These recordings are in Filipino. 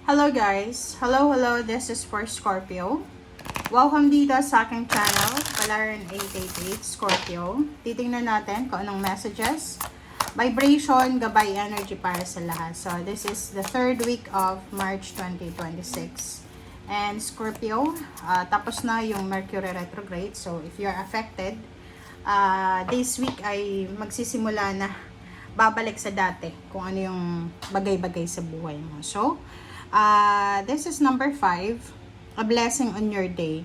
Hello guys! Hello! This is for Scorpio. Welcome dito sa aking channel, Palaran 888 Scorpio. Titingnan natin kung anong messages, vibration, gabay energy para sa lahat. So, this is the third week of March 2026. And Scorpio, tapos na yung Mercury retrograde. So, if you are affected, this week ay magsisimula na babalik sa dati kung ano yung bagay-bagay sa buhay mo. So, this is number 5, a blessing on your day.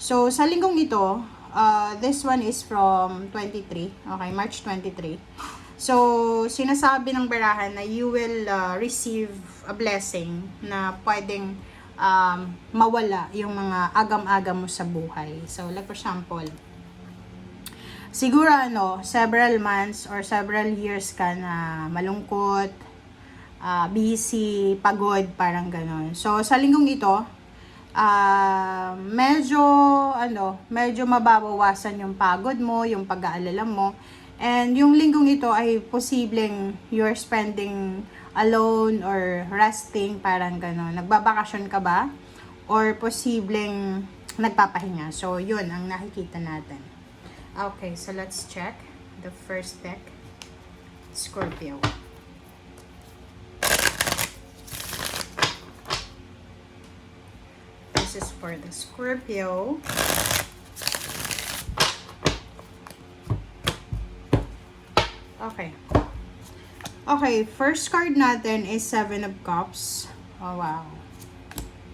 So, sa linggong ito, this one is from 23, okay, March 23. So, sinasabi ng barahan na you will receive a blessing na pwedeng mawala yung mga agam-agam mo sa buhay. So, like for example, siguro several months or several years ka na malungkot, busy, pagod, parang ganon. So, sa linggong ito, medyo mababawasan yung pagod mo, yung pag-aalala mo. And yung linggong ito ay posibleng you're spending alone or resting, parang ganon. Nagbabakasyon ka ba? Or posibleng nagpapahinga. So, yun ang nakikita natin. Okay, so let's check the first deck, Scorpio. This is for the Scorpio. Okay. Okay, first card natin is 7 of Cups. Oh, wow.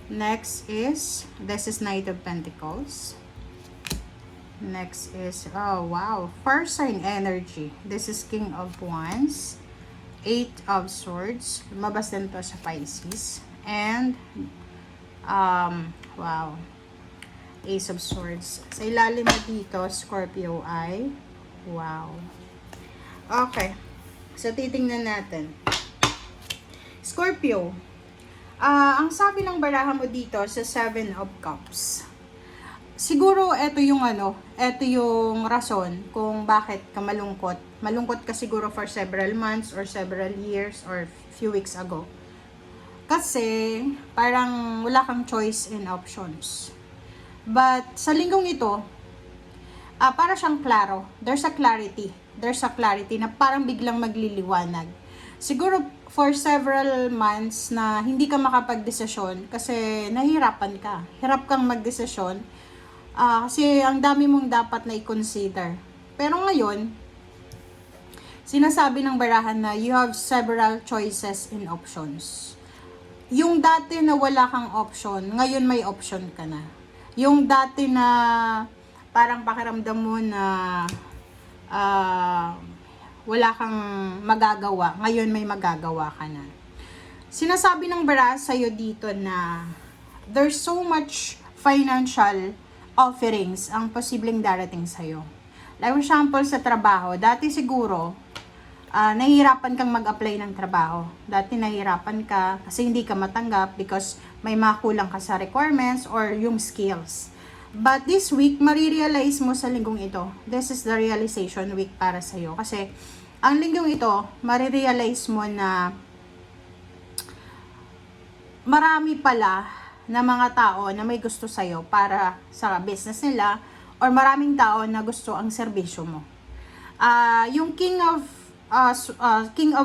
Next is, this is Knight of Pentacles. Next is, oh wow, fire sign energy. This is King of Wands, 8 of Swords. Lumabas din to sa Pisces. And, wow, Ace of Swords. Sa ilalim mo dito, Scorpio ay, wow. Okay, so titingnan natin. Scorpio, ang sabi ng baraha mo dito sa 7 of Cups, siguro ito yung rason kung bakit ka malungkot. Malungkot ka siguro for several months or several years or few weeks ago. Kasi parang wala kang choice and options. But sa linggong ito, para siyang klaro. There's a clarity na parang biglang magliliwanag. Siguro for several months na hindi ka makapagdesisyon kasi nahihirapan ka. Hirap kang magdesisyon. Kasi ang dami mong dapat na i-consider. Pero ngayon, sinasabi ng barahan na you have several choices and options. Yung dati na wala kang option, ngayon may option ka na. Yung dati na parang pakiramdam mo na wala kang magagawa, ngayon may magagawa ka na. Sinasabi ng barahan sa'yo dito na there's so much financial offerings ang posibleng darating sa'yo. Like for example, sa trabaho, dati siguro, nahihirapan kang mag-apply ng trabaho. Dati nahihirapan ka kasi hindi ka matanggap because may makulang ka sa requirements or yung skills. But this week, marirealize mo sa linggong ito. This is the realization week para sa'yo. Kasi, ang linggong ito, marirealize mo na marami pala na mga tao na may gusto sa'yo para sa business nila or maraming tao na gusto ang serbisyo mo. Yung King of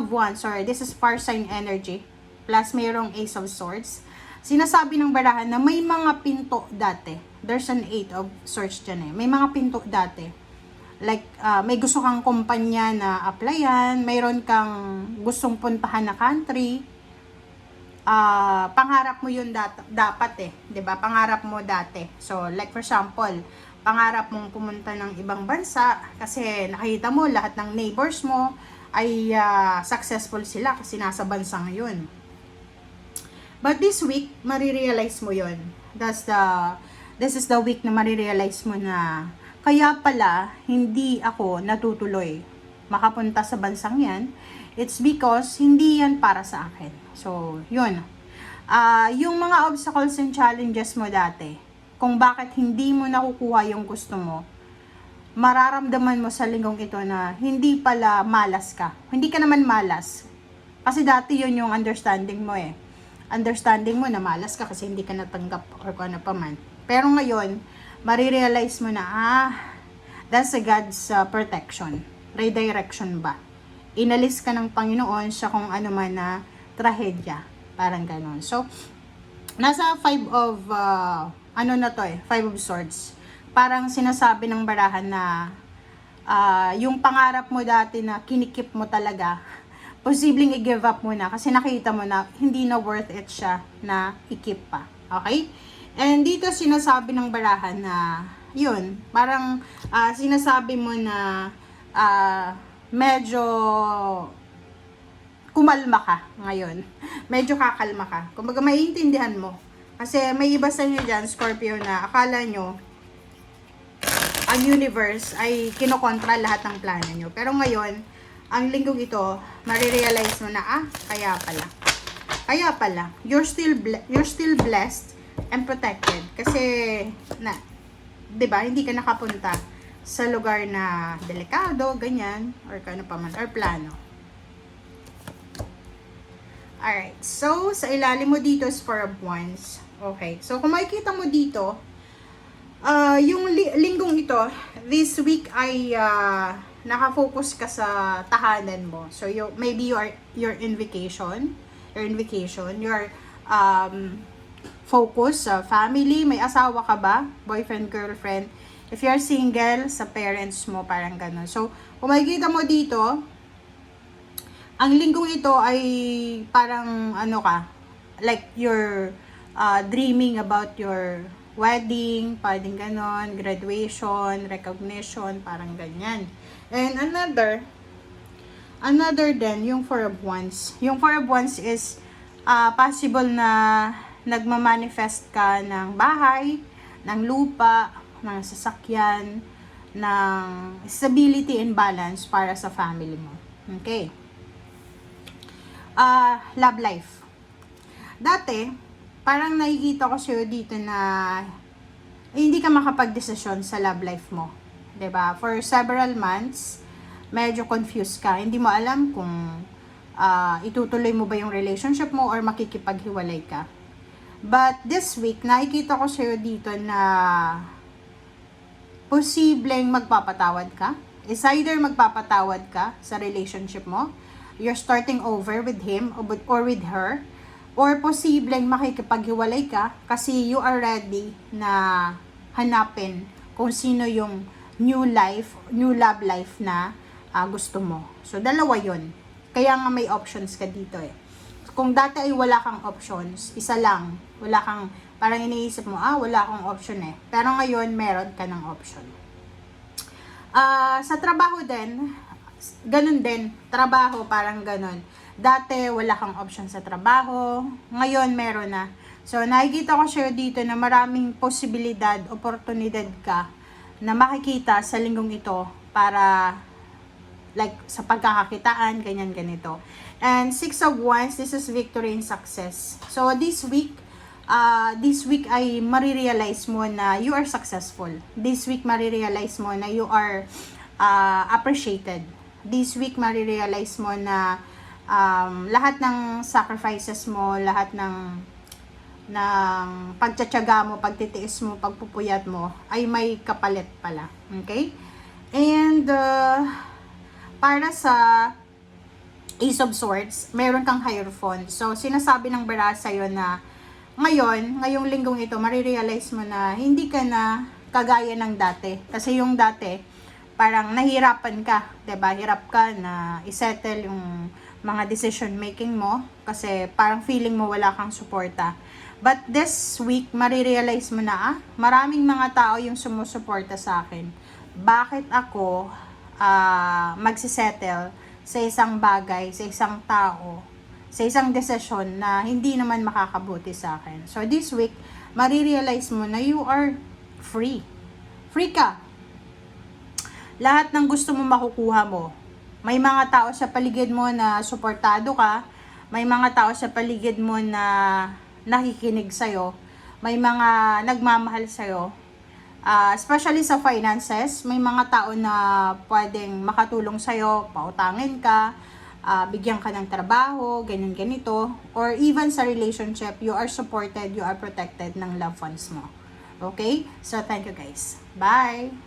Wands, this is fire sign energy, plus mayroong Ace of Swords. Sinasabi ng barahan na may mga pinto dati. There's an 8 of Swords dyan eh. May mga pinto dati. Like, may gusto kang kumpanya na applyan, mayroon kang gustong puntahan na country, pangarap mo yun dapat eh, 'di ba? Pangarap mo dati. So, like for example, pangarap mong pumunta ng ibang bansa kasi nakita mo lahat ng neighbors mo ay successful sila kasi nasa bansa ngayon. But this week, marirealize mo yun. This is the week na marirealize mo na kaya pala hindi ako natutuloy makapunta sa bansang yan. It's because hindi yan para sa akin. So, yun. Yung mga obstacles and challenges mo dati, kung bakit hindi mo nakukuha yung gusto mo, mararamdaman mo sa linggong ito na hindi pala malas ka. Hindi ka naman malas. Kasi dati yun yung understanding mo eh. understanding mo na malas ka kasi hindi ka natanggap or kung ano pa man. Pero ngayon, marirealize mo na, that's a God's protection. Redirection ba? Inalis ka ng Panginoon sa kung ano man na trahedya. Parang ganon. So, nasa 5 of, Five of Swords. Parang sinasabi ng barahan na, yung pangarap mo dati na kinikip mo talaga, posibleng i-give up mo na kasi nakita mo na hindi na worth it siya na i-keep pa. Okay? And dito sinasabi ng barahan na, yun, parang sinasabi mo na medyo kumalma ka ngayon. Medyo kakalma ka. Kumbaga maiintindihan mo. Kasi may iba sa inyo dyan, Scorpio, na akala nyo ang universe ay kinokontra lahat ng plano nyo. Pero ngayon, ang linggong ito, marirealize mo na, kaya pala. Kaya pala, you're still blessed and protected. Kasi, 'di ba, hindi ka nakapunta sa lugar na delikado, ganyan, or kano pa man, or plano. Alright, so, sa ilalim mo dito is Four of Wands. Okay, so kung makikita mo dito, yung linggong ito, this week ay nakafocus ka sa tahanan mo. So, maybe you're in vacation. You're focus sa family. May asawa ka ba? Boyfriend, girlfriend. If you're single, sa parents mo, parang gano'n. So, kung makikita mo dito, ang linggong ito ay parang like you're dreaming about your wedding, parang ganon, graduation, recognition, parang ganyan. And another then, yung Four of Wands. Yung Four of Wands is possible na nagmamanifest ka ng bahay, ng lupa, ng sasakyan, ng stability and balance para sa family mo. Okay. Love life. Dati, parang nakikita ko sa'yo dito na hindi ka makapag-desisyon sa love life mo. 'Di ba? For several months, medyo confused ka. Hindi mo alam kung itutuloy mo ba yung relationship mo or makikipaghiwalay ka. But this week, nakikita ko sa'yo dito na posibleng magpapatawad ka. It's either magpapatawad ka sa relationship mo, you're starting over with him or with her, or posibleng makikipaghiwalay ka kasi you are ready na hanapin kung sino yung new love life na gusto mo. So, dalawa yun. Kaya nga may options ka dito eh. Kung dati ay wala kang options, isa lang. Wala kang, parang iniisip mo, wala akong option eh. Pero ngayon, meron ka ng option. Sa trabaho din, ganun din. Trabaho, parang ganun. Dati, wala kang option sa trabaho. Ngayon, meron na. So, nakikita ko siya dito na maraming posibilidad, oportunidad ka na makikita sa linggong ito para like sa pagkakakitaan, ganyan, ganito. And Six of Wands, this is victory and success. So, this week ay marirealize mo na you are successful. This week, marirealize mo na you are appreciated. This week, marirealize mo na lahat ng sacrifices mo, lahat ng pagtsatsaga mo, pagtitiis mo, pagpupuyat mo, ay may kapalit pala. Okay? And, para sa Ace of Swords, meron kang Hierophant. So, sinasabi ng bara sa'yo na ngayong linggong ito, marirealize mo na hindi ka na kagaya ng dati. Kasi yung dati, parang nahirapan ka, 'di ba? Hirap ka na isettle yung mga decision making mo kasi parang feeling mo wala kang suporta. But this week, marirealize mo na, maraming mga tao yung sumusuporta sa akin. Bakit ako magsisettle sa isang bagay, sa isang tao, sa isang desisyon na hindi naman makakabuti sa akin. So this week, marirealize mo na you are free. Free ka. Lahat ng gusto mo makukuha mo. May mga tao sa paligid mo na suportado ka. May mga tao sa paligid mo na nakikinig sa'yo. May mga nagmamahal sa'yo. Especially sa finances, may mga tao na pwedeng makatulong sa'yo, pautangin ka. bigyan ka ng trabaho, ganyan ganito, or even sa relationship, you are supported, you are protected ng loved ones mo. Okay? So, thank you guys. Bye!